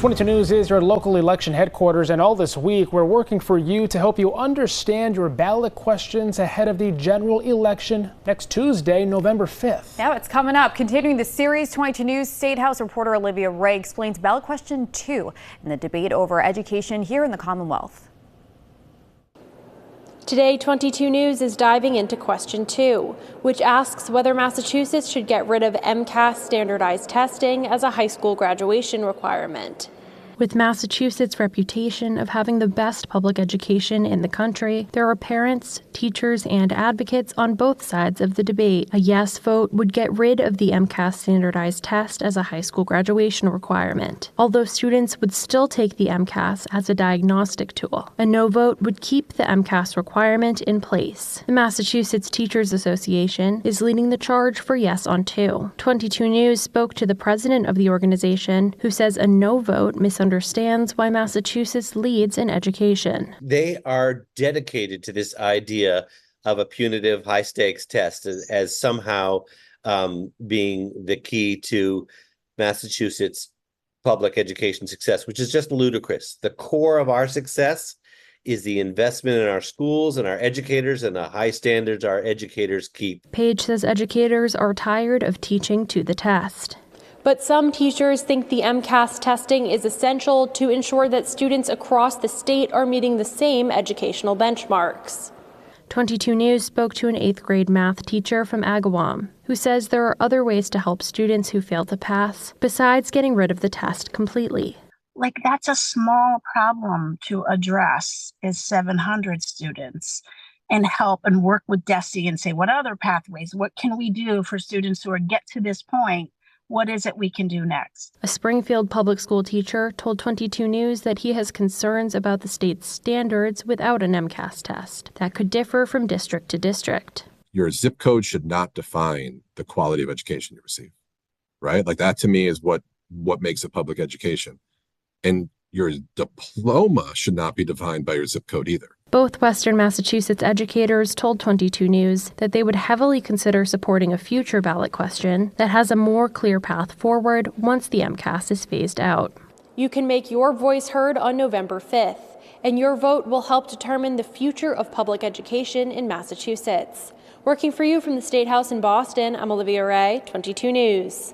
22 News is your local election headquarters, and all this week we're working for you to help you understand your ballot questions ahead of the general election next Tuesday, November 5th. Yeah, it's coming up. Continuing the series, 22 News State House reporter Olivia Ray explains ballot question 2 in the debate over education here in the Commonwealth. Today, 22 News is diving into question 2, which asks whether Massachusetts should get rid of MCAS standardized testing as a high school graduation requirement. With Massachusetts' reputation of having the best public education in the country, there are parents, teachers, and advocates on both sides of the debate. A yes vote would get rid of the MCAS standardized test as a high school graduation requirement, although students would still take the MCAS as a diagnostic tool. A no vote would keep the MCAS requirement in place. The Massachusetts Teachers Association is leading the charge for yes on 2. 22 News spoke to the president of the organization, who says a no vote misunderstands why Massachusetts leads in education. They are dedicated to this idea of a punitive high-stakes test as somehow being the key to Massachusetts public education success, which is just ludicrous. The core of our success is the investment in our schools and our educators and the high standards our educators keep. Page says educators are tired of teaching to the test. But some teachers think the MCAS testing is essential to ensure that students across the state are meeting the same educational benchmarks. 22 News spoke to an 8th grade math teacher from Agawam, who says there are other ways to help students who fail to pass, besides getting rid of the test completely. Like, that's a small problem to address as 700 students, and help and work with DESE and say, what other pathways, what can we do for students who are get to this point? What is it we can do next? A Springfield public school teacher told 22 News that he has concerns about the state's standards without an MCAS test that could differ from district to district. Your zip code should not define the quality of education you receive, right? Like, that to me is what makes a public education. And your diploma should not be defined by your zip code either. Both Western Massachusetts educators told 22 News that they would heavily consider supporting a future ballot question that has a more clear path forward once the MCAS is phased out. You can make your voice heard on November 5th, and your vote will help determine the future of public education in Massachusetts. Working for you from the State House in Boston, I'm Olivia Ray, 22 News.